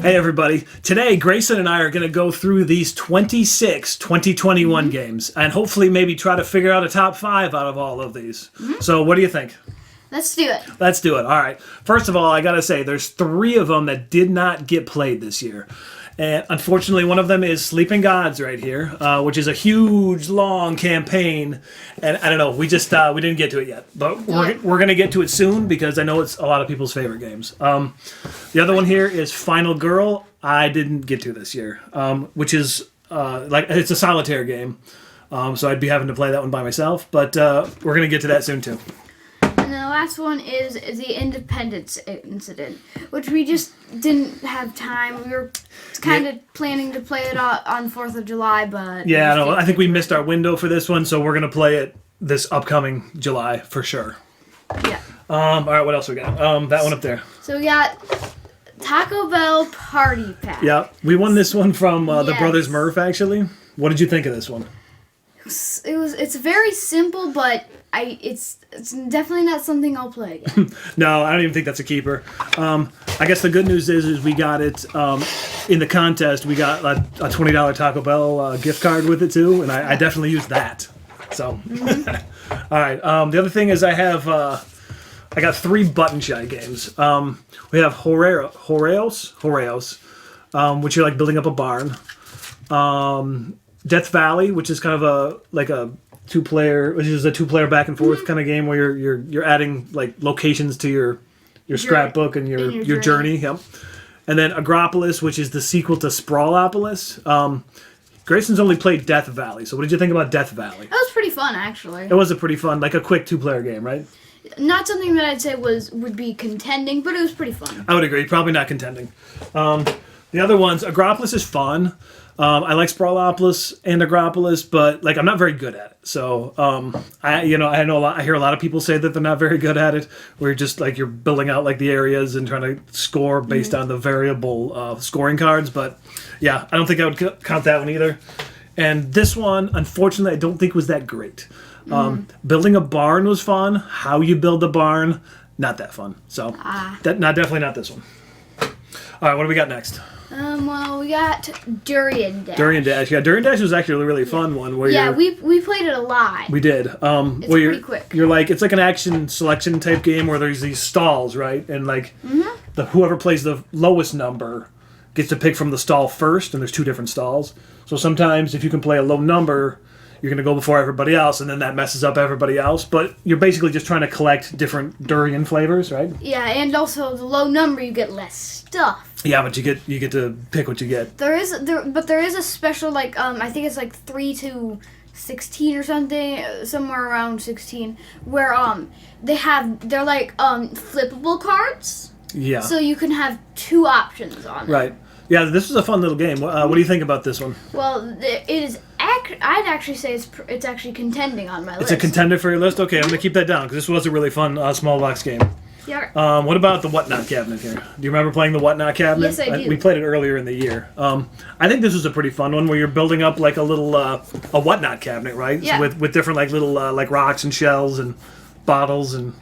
Hey everybody, today Grayson and I are going to go through these 26 2021 games and hopefully maybe try to figure out a top 5 out of all of these. So what do you think? Let's do it. Let's do it. All right. First of all, I got to say there's 3 of them that did not get played this year. And unfortunately, one of them is Sleeping Gods right here, which is a huge, long campaign. And I don't know, we didn't get to it yet. But we're going to get to it soon because I know it's a lot of people's favorite games. The other one here is Final Girl. I didn't get to this year, which is it's a solitaire game. So I'd be having to play that one by myself. But we're going to get to that soon too. And the last one is the Independence Incident, which we just didn't have time. We were kind of planning to play it on 4th of July, but... Yeah, no, I think we missed our window for this one, so we're going to play it this upcoming July for sure. Yeah. All right, what else we got? That one up there. So we got Taco Bell Party Pack. Yeah, we won this one from the Brothers Murph, actually. What did you think of this one? It's very simple, but it's definitely not something I'll play again. No, I don't even think that's a keeper. I guess the good news is we got it in the contest. We got a $20 Taco Bell gift card with it too, and I definitely used that. So, all right. The other thing is I got 3 Button Shy games. We have Horeos, which are like building up a barn. Death Valley, which is kind of a 2-player back and forth kind of game where you're adding like locations to your scrapbook and your journey. Yep. And then Agropolis, which is the sequel to Sprawlopolis. Grayson's only played Death Valley, so what did you think about Death Valley? That was pretty fun, actually. It was a pretty fun, like a quick 2-player game, right? Not something that I'd say would be contending, but it was pretty fun. I would agree. Probably not contending. The other ones, Agropolis is fun. I like Sprawlopolis and Agropolis, but like I'm not very good at it. So I hear a lot of people say that they're not very good at it. Where just like you're building out like the areas and trying to score based on the variable scoring cards. But yeah, I don't think I would count that one either. And this one, unfortunately, I don't think was that great. Building a barn was fun. How you build a barn, not that fun. So definitely not this one. All right, what do we got next? Well, we got Durian Dash. Durian Dash. Yeah, Durian Dash was actually a really fun one. Where we played it a lot. We did. It's pretty quick. It's like an action selection type game where there's these stalls, right? And like whoever plays the lowest number gets to pick from the stall first, and there's 2 different stalls. So sometimes if you can play a low number, you're going to go before everybody else, and then that messes up everybody else. But you're basically just trying to collect different durian flavors, right? Yeah, and also the low number, you get less stuff. Yeah, but you get to pick what you get. There is a special I think it's like 3 to 16 or something, somewhere around 16, where they're like flippable cards. Yeah. So you can have 2 options on it. Right. Yeah, this is a fun little game. What do you think about this one? Well, it is. I'd actually say it's actually contending on my list. It's a contender for your list? Okay, I'm going to keep that down, because this was a really fun small box game. Yeah. What about the Whatnot cabinet here? Do you remember playing the Whatnot cabinet? Yes, I do. We played it earlier in the year. I think this was a pretty fun one, where you're building up like a little a Whatnot cabinet, right? Yeah. So with different like little like rocks and shells and bottles and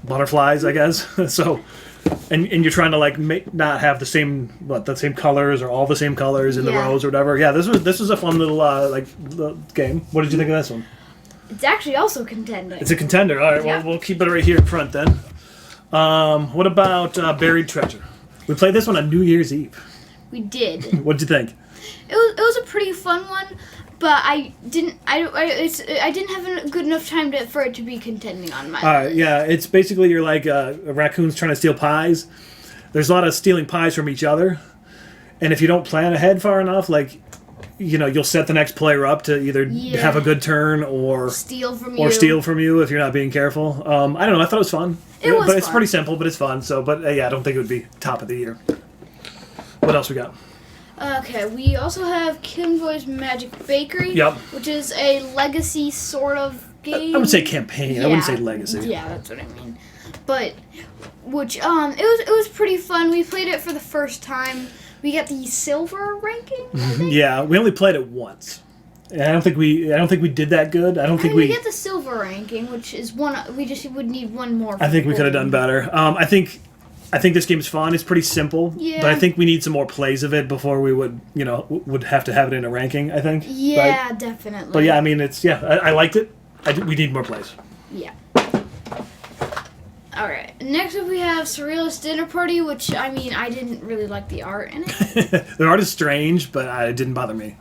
butterflies, I guess. So... And you're trying to like not have the same colors or all the same colors in the rows or whatever. Yeah, this was a fun little game. What did you think of this one? It's actually also contending. It's a contender. All right, well we'll keep it right here in front then. What about Buried Treasure? We played this one on New Year's Eve. We did. What'd you think? It was a pretty fun one, but I didn't have a good enough time for it to be contending on my list. Yeah, it's basically you're like raccoons trying to steal pies. There's a lot of stealing pies from each other, and if you don't plan ahead far enough, like you'll set the next player up to either have a good turn or steal from you if you're not being careful. I don't know. I thought it was fun. It's pretty simple, but it's fun. So, but I don't think it would be top of the year. What else we got? Okay, we also have Kimboy's Magic Bakery, which is a legacy sort of game. I would say campaign. I wouldn't say legacy. Yeah, that's what I mean. But which it was pretty fun. We played it for the first time. We got the silver ranking. Yeah, we only played it once. And I don't think we did that good. I don't think we get the silver ranking, which is one. We just would need one more. I think we could have done better. I think this game's fun. It's pretty simple. Yeah. But I think we need some more plays of it before we would have to have it in a ranking. I think. Yeah, right? definitely. But yeah, I mean, I liked it. We need more plays. Yeah. All right. Next up, we have Surrealist Dinner Party, which I mean, I didn't really like the art in it. The art is strange, but it didn't bother me.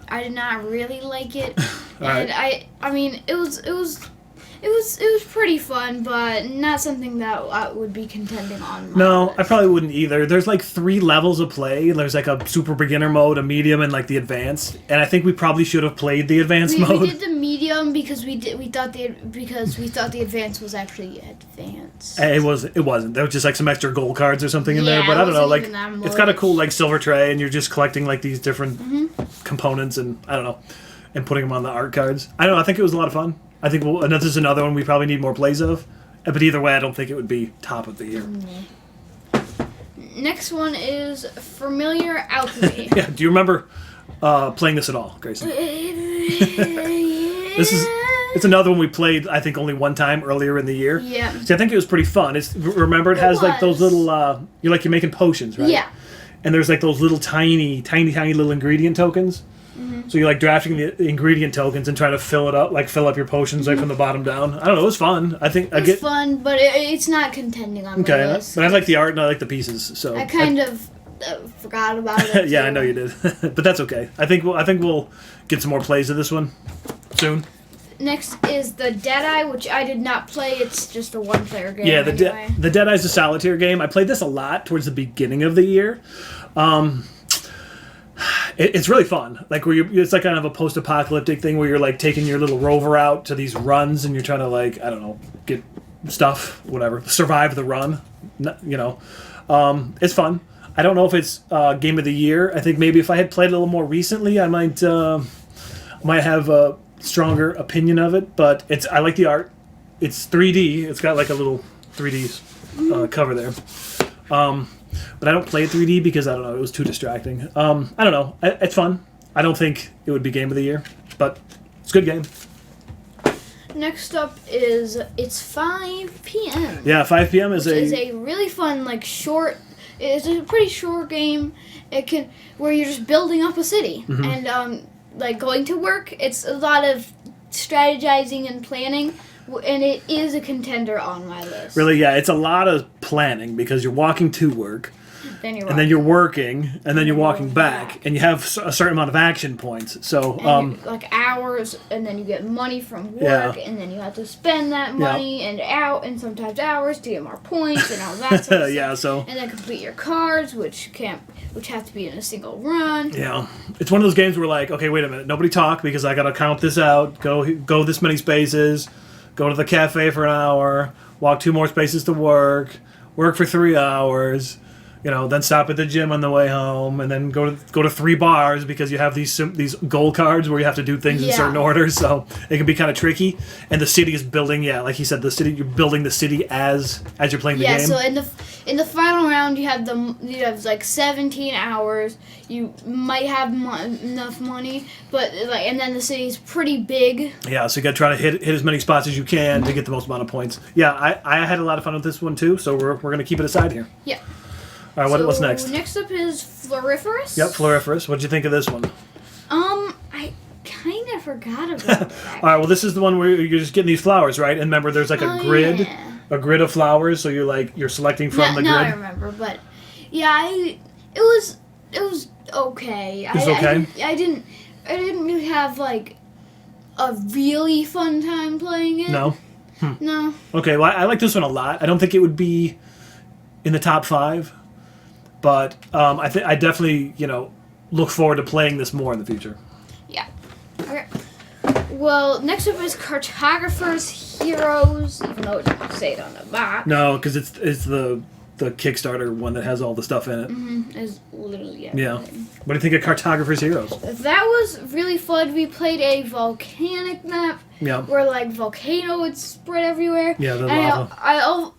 I did not really like it, Right. and I mean, it was pretty fun, but not something that I would be contending on. No, list. I probably wouldn't either. There's like 3 levels of play. There's like a super beginner mode, a medium, and like the advanced. And I think we probably should have played the advanced mode. We did the medium because we thought the advanced was actually advanced. It wasn't. There was just like some extra gold cards or something in there. Yeah, But I don't know. Like even that it's got a much. cool like silver tray, and you're just collecting like these different components, and I don't know, and putting them on the art cards. I don't know. I think it was a lot of fun. I think this is another one we probably need more plays of. But either way, I don't think it would be top of the year. Next one is Familiar Alchemy. Yeah. Do you remember playing this at all, Grayson? It's another one we played, I think, only one time earlier in the year. Yeah. See, I think it was pretty fun. Remember, it has like those little, you're making potions, right? Yeah. And there's like those little tiny little ingredient tokens. Mm-hmm. So you're like drafting the ingredient tokens and trying to fill up your potions like from the bottom down. I don't know, it was fun. I think It's fun, but it's not contending on my list. but I like the art and I like the pieces. So I kind of forgot about it. yeah, too. I know you did, but that's okay. I think we'll get some more plays of this one soon. Next is the Deadeye, which I did not play. It's just a one-player game. Yeah, anyway. the Deadeye's a solitaire game. I played this a lot towards the beginning of the year. It's really fun. Like it's like kind of a post-apocalyptic thing where you're like taking your little rover out to these runs and you're trying to like I don't know get stuff, whatever, survive the run. It's fun. I don't know if it's game of the year. I think maybe if I had played it a little more recently, I might have a stronger opinion of it. But I like the art. It's 3D. It's got like a little 3D cover there. But I don't play it 3D because I don't know, it was too distracting. I don't know. It's fun. I don't think it would be game of the year, but it's a good game. Next up is It's 5 p.m. Yeah, 5 p.m. is a really fun short. It's a pretty short game. Where you're just building up a city and going to work. It's a lot of strategizing and planning. And it is a contender on my list. Really, yeah, it's a lot of planning because you're walking to work, then you're working, and then you're walking back, and you have a certain amount of action points. So, hours, and then you get money from work, and then you have to spend that money and sometimes hours to get more points and all that sort of stuff. Yeah, so and then complete your cards, which have to be in a single run. Yeah, it's one of those games where like, okay, wait a minute, nobody talk because I gotta count this out. Go this many spaces. Go to the cafe for an hour, walk 2 more spaces to work for 3 hours, then stop at the gym on the way home, and then go to 3 bars because you have these goal cards where you have to do things in certain orders. So it can be kind of tricky. And the city is building, like he said, you're building the city as you're playing the game. Yeah, so in the final round you have like 17 hours. You might have enough money, but and then the city's pretty big. Yeah, so you got to try to hit as many spots as you can to get the most amount of points. Yeah, I had a lot of fun with this one too, so we're going to keep it aside here. Yeah. All right, what's next? Next up is Floriferous. Yep, Floriferous. What'd you think of this one? I kind of forgot about it. All right, well, this is the one where you're just getting these flowers, right? And remember, there's like a grid of flowers, so you're selecting from the grid. No, I remember, but yeah, it was okay. It was okay? I didn't really have like a really fun time playing it. No. No. Okay, well, I like this one a lot. I don't think it would be in the top 5. But I definitely, look forward to playing this more in the future. Yeah. Okay. Well, next up is Cartographers Heroes, even though it doesn't say it on the box. No, because it's the Kickstarter one that has all the stuff in it. Mm-hmm. It's literally everything. Yeah. What do you think of Cartographers Heroes? That was really fun. We played a volcanic map. Yeah. Where volcano would spread everywhere. Yeah, the lava.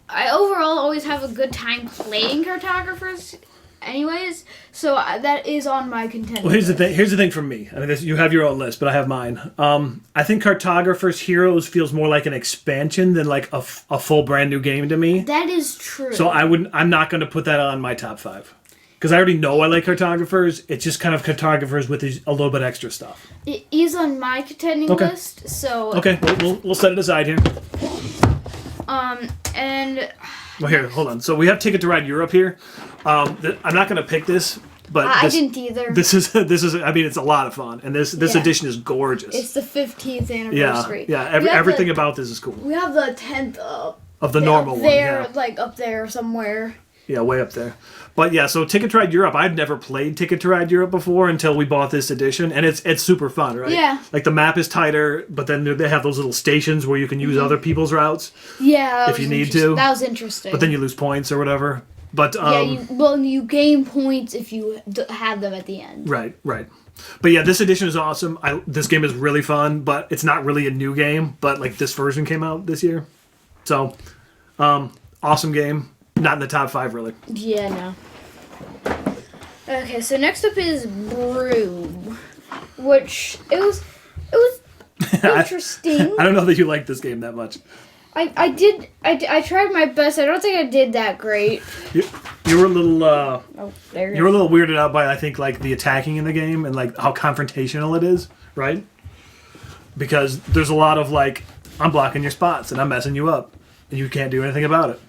I overall always have a good time playing Cartographers anyways. So that is on my contender. Well, here's the thing. Here's the thing for me. I mean, you have your own list, but I have mine. I think Cartographers Heroes feels more like an expansion than like a full brand new game to me. That is true. So I'm not going to put that on my top 5. Because I already know I like Cartographers. It's just kind of Cartographers with a little bit extra stuff. It is on my contending list, so... Okay, we'll set it aside here. And... Well, here, hold on. So we have Ticket to Ride Europe here. I'm not going to pick this, but... I didn't either. This is, I mean, it's a lot of fun. And this edition is gorgeous. It's the 15th anniversary. Yeah, everything about this is cool. We have the 10th up. Of the normal one, yeah. Like, up there somewhere. Yeah, way up there. But yeah, so Ticket to Ride Europe, I've never played Ticket to Ride Europe before until we bought this edition, and it's super fun, right? Yeah. Like the map is tighter, but then they have those little stations where you can use other people's routes. Yeah, if you need to. That was interesting. But then you lose points or whatever. But you gain points if you have them at the end. Right. But yeah, this edition is awesome. This game is really fun, but it's not really a new game. But like this version came out this year, so awesome game. Not in the top 5, really. Yeah, no. Okay, so next up is Brew, which it was interesting. I don't know that you like this game that much. I tried my best. I don't think I did that great. You were a little you were a little weirded out by, I think, like the attacking in the game and like how confrontational it is, right? Because there's a lot of like, I'm blocking your spots and I'm messing you up and you can't do anything about it.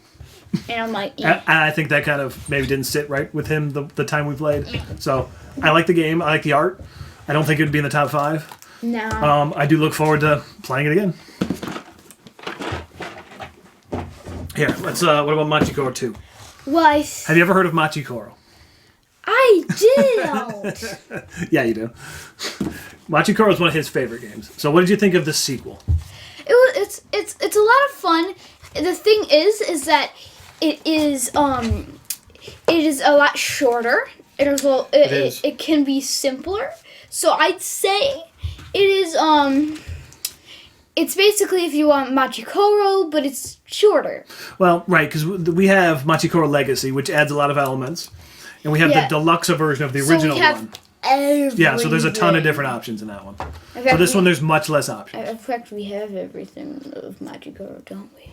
And I'm like, and I think that kind of maybe didn't sit right with him the time we played. So I like the game. I like the art. I don't think it would be in the top 5. No. I do look forward to playing it again. Here, let's. What about Machikoro 2? Well, have you ever heard of Machikoro? I did. Yeah, you do. Machikoro is one of his favorite games. So, what did you think of the sequel? It's a lot of fun. The thing is that it is a lot shorter. It can be simpler. So I'd say it is it's basically if you want Machikoro, but it's shorter. Well, right, because we have Machikoro Legacy, which adds a lot of elements, and we have the deluxe version of the original one. Everything. Yeah, so there's a ton of different options in that one. So this one, there's much less options. In fact, we have everything of Machikoro, don't we?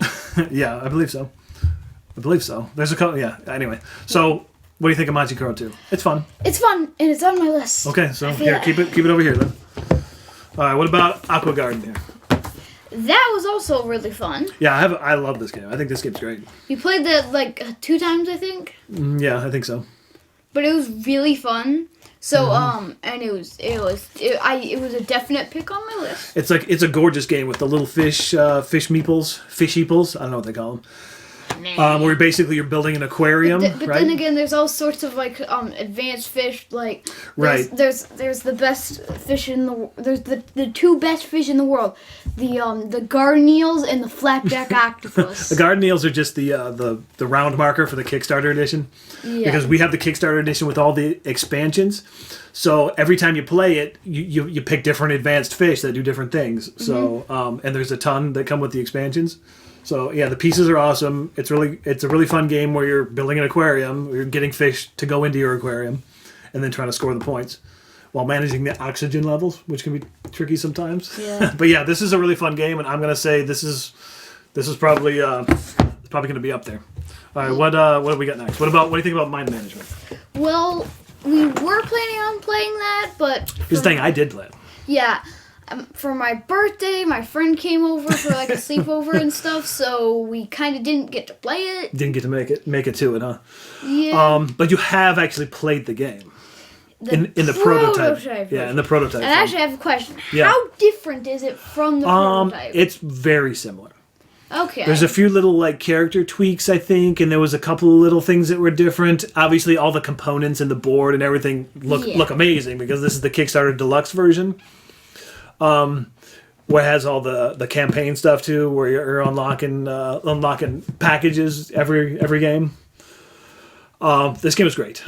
Yeah, I believe so. There's a couple. Yeah. Anyway, so what do you think of Machikoro 2? It's fun. It's fun, and it's on my list. Okay, so here, keep it over here then. All right, what about Aqua Garden here? That was also really fun. Yeah, I love this game. I think this game's great. You played that like 2 times, I think. Yeah, I think so. But it was really fun. So and it was a definite pick on my list. It's a gorgeous game with the little fish meeples. I don't know what they call them. Where basically you're building an aquarium, but right? then again, there's all sorts of like advanced fish. Like there's the best fish in the there's the 2 best fish in the world, the garden eels and the flapjack octopus. The garden eels are just the round marker for the Kickstarter edition, because we have the Kickstarter edition with all the expansions. So every time you play it, you pick different advanced fish that do different things. So and there's a ton that come with the expansions. So yeah, the pieces are awesome. It's a really fun game where you're building an aquarium, you're getting fish to go into your aquarium, and then trying to score the points while managing the oxygen levels, which can be tricky sometimes. Yeah. But yeah, this is a really fun game, and I'm gonna say this is probably gonna be up there. All right, what do we got next? What do you think about mind management? Well, we were planning on playing that, but Here's the thing, I did play it. Yeah. For my birthday, my friend came over for like a sleepover and stuff, so we kind of didn't get to play it. Didn't get to make it to it, huh? Yeah. But you have actually played the game. In the prototype. Yeah, in the prototype. And I actually have a question. Yeah. How different is it from the prototype? It's very similar. Okay. There's a few little like character tweaks, I think, and there was a couple of little things that were different. Obviously, all the components and the board and everything look amazing because this is the Kickstarter Deluxe version. Where it has all the campaign stuff too, where you're unlocking packages every game. This game is great.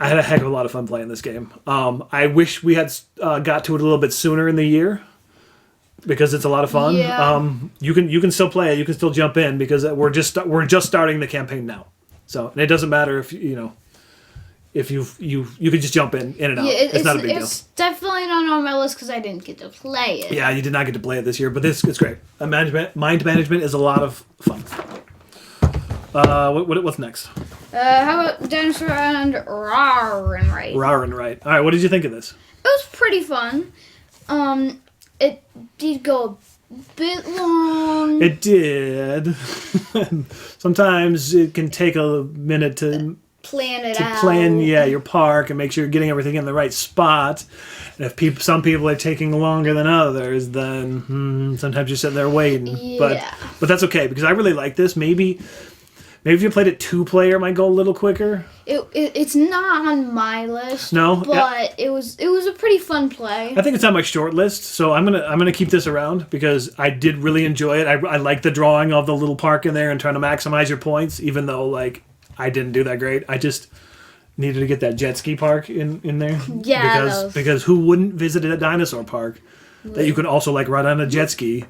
I had a heck of a lot of fun playing this game. I wish we had got to it a little bit sooner in the year because it's a lot of fun. Yeah. You can still play it. You can still jump in because we're just starting the campaign now. So and it doesn't matter if if you could just jump in and out. Yeah, it's not a big deal. It's definitely not on my list because I didn't get to play it. Yeah, you did not get to play it this year, but it's great. Mind management is a lot of fun. What's next? How about Dinosaur and Rawr and Right? Rawr and Right. All right, what did you think of this? It was pretty fun. It did go a bit long. It did. Sometimes it can take a minute to plan it out. plan your park and make sure you're getting everything in the right spot. And if some people are taking longer than others, then sometimes you're sitting there waiting. Yeah. But that's okay because I really like this. Maybe if you played it 2-player, it might go a little quicker. It's not on my list. No, but it was a pretty fun play. I think it's on my short list, so I'm gonna keep this around because I did really enjoy it. I like the drawing of the little park in there and trying to maximize your points, even though like I didn't do that great. I just needed to get that jet ski park in there. Yeah, because who wouldn't visit a dinosaur park that you can also like ride on a jet ski,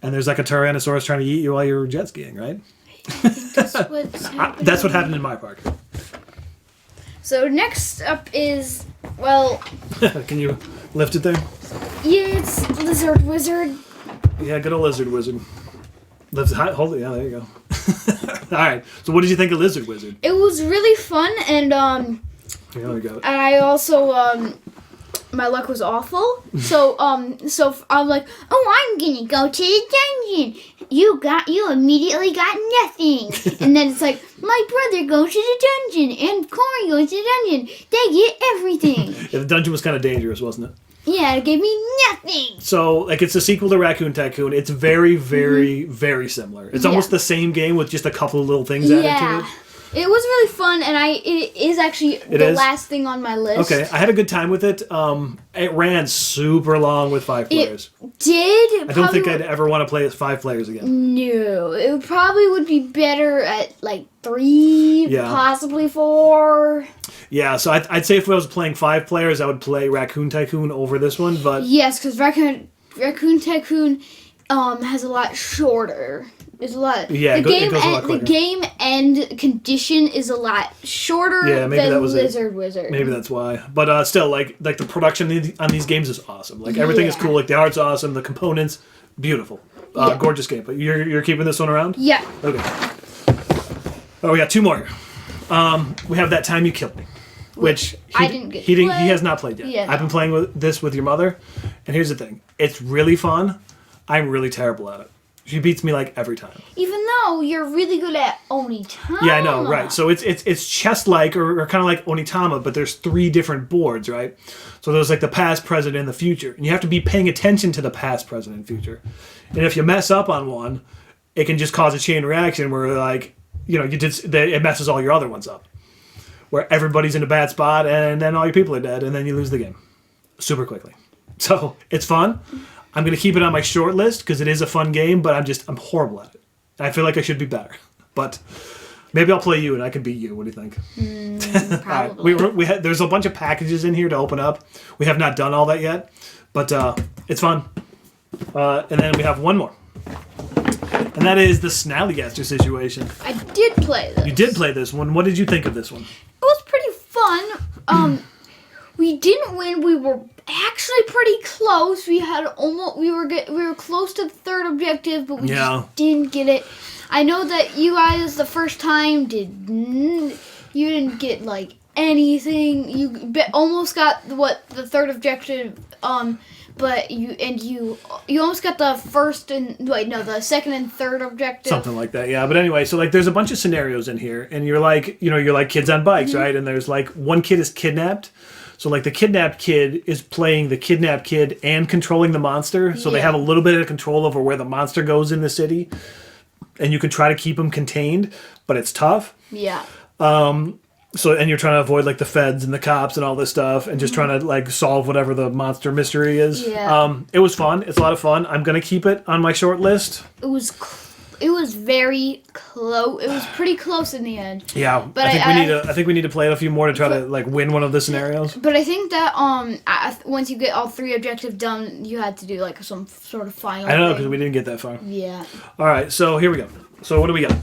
and there's like a Tyrannosaurus trying to eat you while you're jet skiing, right? That's what's happening. That's what happened in my park. So next up is, well... Can you lift it there? Yeah, it's Lizard Wizard. Yeah, good old Lizard Wizard. Lift it high, hold it, yeah, there you go. Alright, so what did you think of Lizard Wizard? It was really fun, and Here we go. and I also my luck was awful. So I'm like, oh, I'm gonna go to the dungeon. You immediately got nothing. And then it's like, my brother goes to the dungeon and Corey goes to the dungeon. They get everything. Yeah, the dungeon was kind of dangerous, wasn't it? Yeah, it gave me nothing. So, like, it's a sequel to Raccoon Tycoon. It's very, very, very similar. It's almost the same game with just a couple of little things added to it. It was really fun, and it is actually the last thing on my list. Okay, I had a good time with it. It ran super long with 5 players. It did. I don't think I'd ever want to play as 5 players again. No, it probably would be better at like 3, possibly 4. Yeah, so I'd say if I was playing 5 players, I would play Raccoon Tycoon over this one. But yes, because Raccoon Tycoon has a lot shorter. It's a lot. Yeah, it goes a lot quicker. The game end condition is a lot shorter than Lizard Wizard. Maybe that's why. But still, like the production on these games is awesome. Like everything is cool. Like the art's awesome. The components, beautiful. Gorgeous game. But you're keeping this one around? Yeah. Okay. Oh, we got 2 more. We have That Time You Killed Me, which he has not played yet. Yeah, I've been playing this with your mother, and here's the thing: it's really fun. I'm really terrible at it. She beats me like every time. Even though you're really good at Onitama. Yeah, I know, right. So it's chess-like or kind of like Onitama, but there's 3 different boards, right? So there's like the past, present, and the future. And you have to be paying attention to the past, present, and future. And if you mess up on one, it can just cause a chain reaction where like, it messes all your other ones up. Where everybody's in a bad spot and then all your people are dead and then you lose the game. Super quickly. So it's fun. I'm going to keep it on my short list because it is a fun game, but I'm horrible at it. I feel like I should be better. But maybe I'll play you and I can beat you. What do you think? Probably. There's a bunch of packages in here to open up. We have not done all that yet, but it's fun. And then we have one more. And that is the Snallygaster situation. I did play this. You did play this one. What did you think of this one? It was pretty fun. We didn't win. We were actually pretty close. We were close to the 3rd objective, but we just didn't get it. I know that you guys the first time you didn't get like anything. You almost got the 3rd objective. But you almost got the 2nd and 3rd objective. Something like that, yeah. But anyway, so like there's a bunch of scenarios in here, and you're like kids on bikes, right? And there's like one kid is kidnapped. So like the kidnapped kid is playing the kidnapped kid and controlling the monster. So they have a little bit of control over where the monster goes in the city. And you can try to keep him contained, but it's tough. Yeah. And you're trying to avoid like the feds and the cops and all this stuff and just trying to like solve whatever the monster mystery is. Yeah. It was fun. It's a lot of fun. I'm going to keep it on my short list. It was very close. It was pretty close in the end. Yeah, but I think we need to play it a few more to try to like win one of the scenarios. But I think that once you get all 3 objectives done, you had to do like some sort of final. I don't know because we didn't get that far. Yeah. All right, so here we go. So what do we got?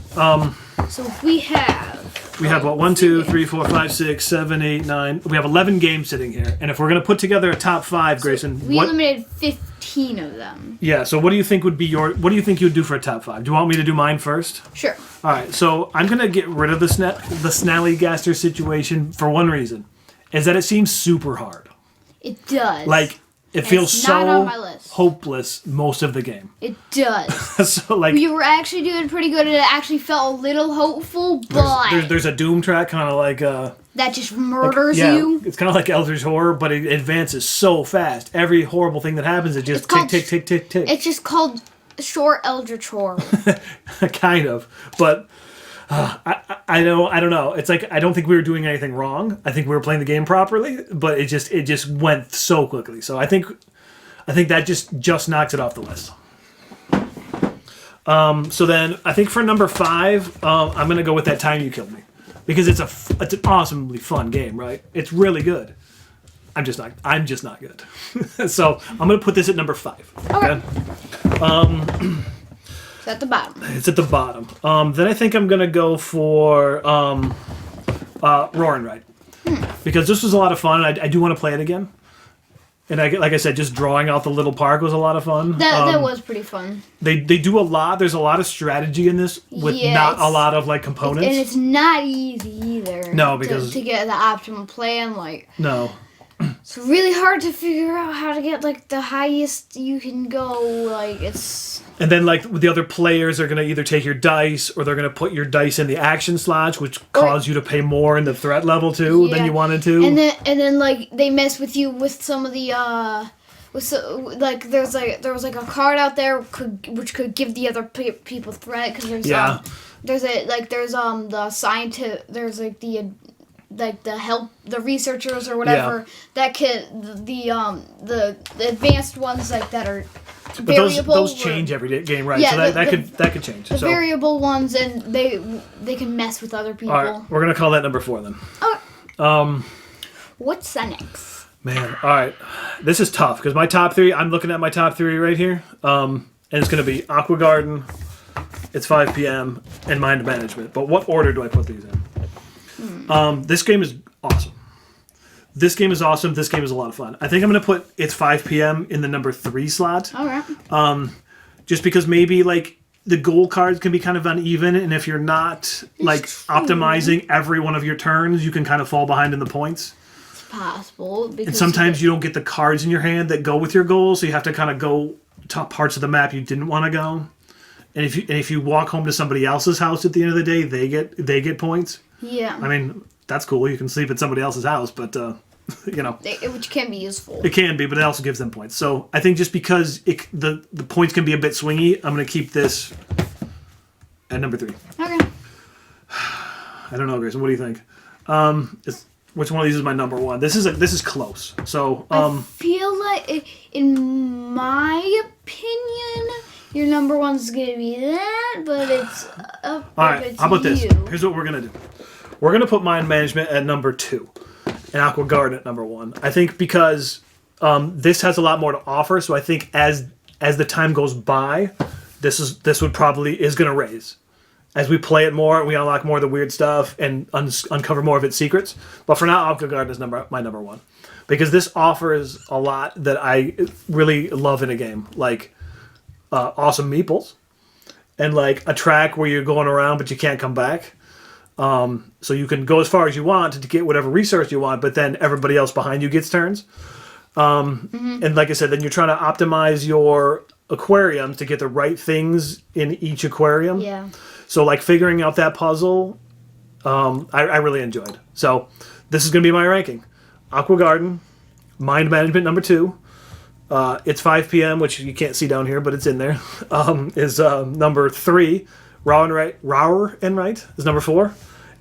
So we have We have what, 1, 2, 3, 4, 5, 6, 7, 8, 9. We have 11 games sitting here, and if we're gonna put together a top 5, Grayson, We eliminated 15 of them. Yeah. So what do you think would be your? What do you think you would do for a top 5? Do you want me to do mine first? Sure. All right. So I'm gonna get rid of the Snallygaster situation for one reason, is that it seems super hard. It does. Like it feels not on so my list. hopeless most of the game. It does. So like We were actually doing pretty good, and it actually felt a little hopeful, but there's a Doom track, kind of like that just murders yeah, you. it's kind of like Eldritch Horror, but it advances so fast. Every horrible thing that happens, it just tick. It's just called short Eldritch Horror. Kind of, but I don't know. It's like I don't think we were doing anything wrong. I think we were playing the game properly, but it just went so quickly. So I think that just knocks it off the list. So then I think for number 5, I'm gonna go with That Time You Killed Me, because it's an awesomely fun game, right? It's really good. I'm just not good. So I'm gonna put this at number 5. Okay. It's at the bottom. It's at the bottom. Then I think I'm gonna go for Roar and Ride, because this was a lot of fun. And I do want to play it again. And like I said, just drawing out the little park was a lot of fun. That was pretty fun. They do a lot. There's a lot of strategy in this with not a lot of like components. And it's not easy either. No, because to get the optimal plan, like no. it's really hard to figure out how to get like the highest you can go. Like it's. And then like the other players are gonna either take your dice or they're gonna put your dice in the action slots, which cause you to pay more in the threat level too than you wanted to. And then like they mess with you with some of the like there was like a card out there which could give the other people threat, because there's the scientist, there's like the help, the researchers or whatever that could the advanced ones like that are. But those change every game, right? Yeah, so that could change. The variable ones, and they can mess with other people. All right, we're gonna call that number 4 then. Okay. What's the next? Man, all right, this is tough because my top 3. I'm looking at my top 3 right here, and it's gonna be Aqua Garden, It's 5 p.m. and Mind Management. But what order do I put these in? This game is awesome. This game is awesome. This game is a lot of fun. I think I'm going to put It's 5 p.m. in the number 3 slot. All right. Just because maybe like the goal cards can be kind of uneven, and if you're not like optimizing every one of your turns, you can kind of fall behind in the points. It's possible. Because and sometimes you don't get the cards in your hand that go with your goals, so you have to kind of go to parts of the map you didn't want to go. And if you walk home to somebody else's house at the end of the day, they get points. Yeah. I mean, that's cool. You can sleep at somebody else's house, but you know, which can be useful. It can be, but it also gives them points. So I think just because the points can be a bit swingy, I'm going to keep this at number 3. Okay. I don't know, Grayson. What do you think? Which one of these is my number 1? This is close. So I feel like, in my opinion, your number 1's gonna be that, but it's up. All right. How about this? Here's what we're gonna do. We're gonna put Mind Management at number 2, and Aqua Garden at number 1. I think because this has a lot more to offer. So I think as the time goes by, this would probably is gonna raise. As we play it more, we unlock more of the weird stuff and uncover more of its secrets. But for now, Aqua Garden is my number 1. Because this offers a lot that I really love in a game. Like awesome meeples. And like a track where you're going around but you can't come back. So you can go as far as you want to get whatever resource you want, but then everybody else behind you gets turns. And like I said, then you're trying to optimize your aquariums to get the right things in each aquarium. Yeah. So, like, figuring out that puzzle, I really enjoyed. So, this is going to be my ranking. Aqua Garden, Mind Management number 2. It's 5 p.m., which you can't see down here, but it's in there, is number 3. Rower and Right is number 4.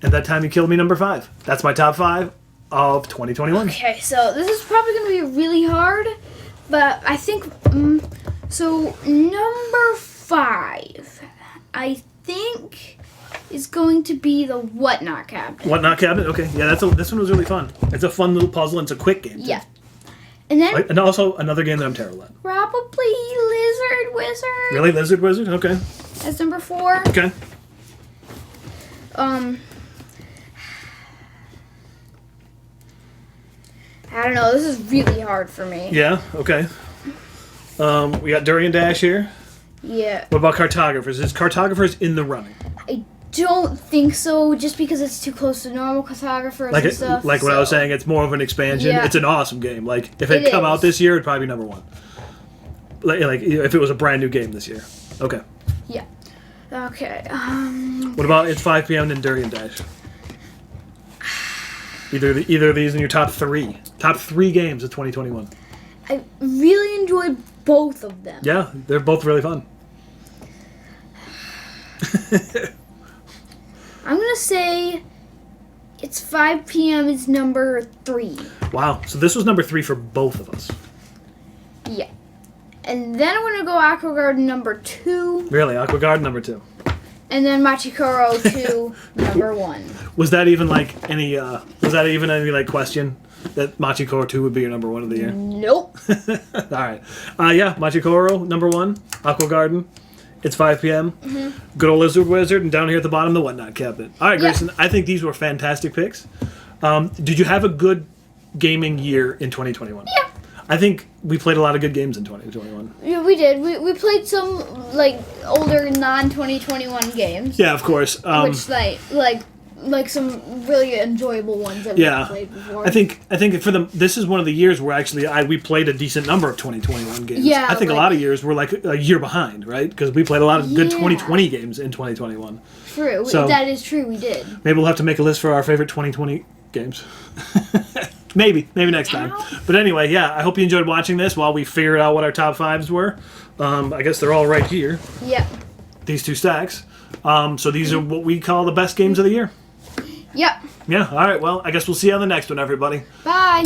And That Time You Killed Me, number 5. That's my top 5 of 2021. Okay, so this is probably going to be really hard, but I think, so number 5, I think is going to be the Whatnot Cabinet. Whatnot Cabinet? Okay. Yeah, this one was really fun. It's a fun little puzzle, and it's a quick game, too. Yeah. And then... And also, another game that I'm terrible at. Probably Lizard Wizard. Really? Lizard Wizard? Okay. That's number 4. Okay. I don't know. This is really hard for me. Yeah. Okay. We got Durian Dash here. Yeah. What about Cartographers? Is Cartographers in the running? I don't think so, just because it's too close to normal cartographers and stuff. Like what I was saying, it's more of an expansion. Yeah. It's an awesome game. Like if it come out this year, it'd probably be number one. Like if it was a brand new game this year. Okay. Yeah. Okay. What about It's 5 p.m. and Durian Dash? Either of these in your top three. Top three games of 2021. I really enjoyed both of them. Yeah, they're both really fun. I'm gonna say It's 5 p.m. is number 3. Wow. So this was number 3 for both of us. Yeah. And then I'm gonna go Aqua Garden number 2. Really? Aqua Garden number 2. And then Machikoro 2 number 1. Was that even any like question that Machikoro 2 would be your number 1 of the year? Nope. All right. Yeah, Machikoro number 1, Aqua Garden. It's 5 p.m. Mm-hmm. Good old Lizard Wizard, and down here at the bottom, the Whatnot Cabinet. All right, Grayson, I think these were fantastic picks. Did you have a good gaming year in 2021? Yeah. I think we played a lot of good games in 2021. Yeah, we did. We played some older non-2021 games. Yeah, of course. Which like some really enjoyable ones that we played before. I think this is one of the years where actually we played a decent number of 2021 games. Yeah, I think a lot of years we're like a year behind, right? Because we played a lot of good 2020 games in 2021. True. So, that is true. We did. Maybe we'll have to make a list for our favorite 2020 games. maybe next time. But anyway, yeah, I hope you enjoyed watching this while we figured out what our top 5s were. I guess they're all right here. Yeah. These 2 stacks. So these are what we call the best games of the year. Yep. Yeah, all right. Well, I guess we'll see you on the next one, everybody. Bye.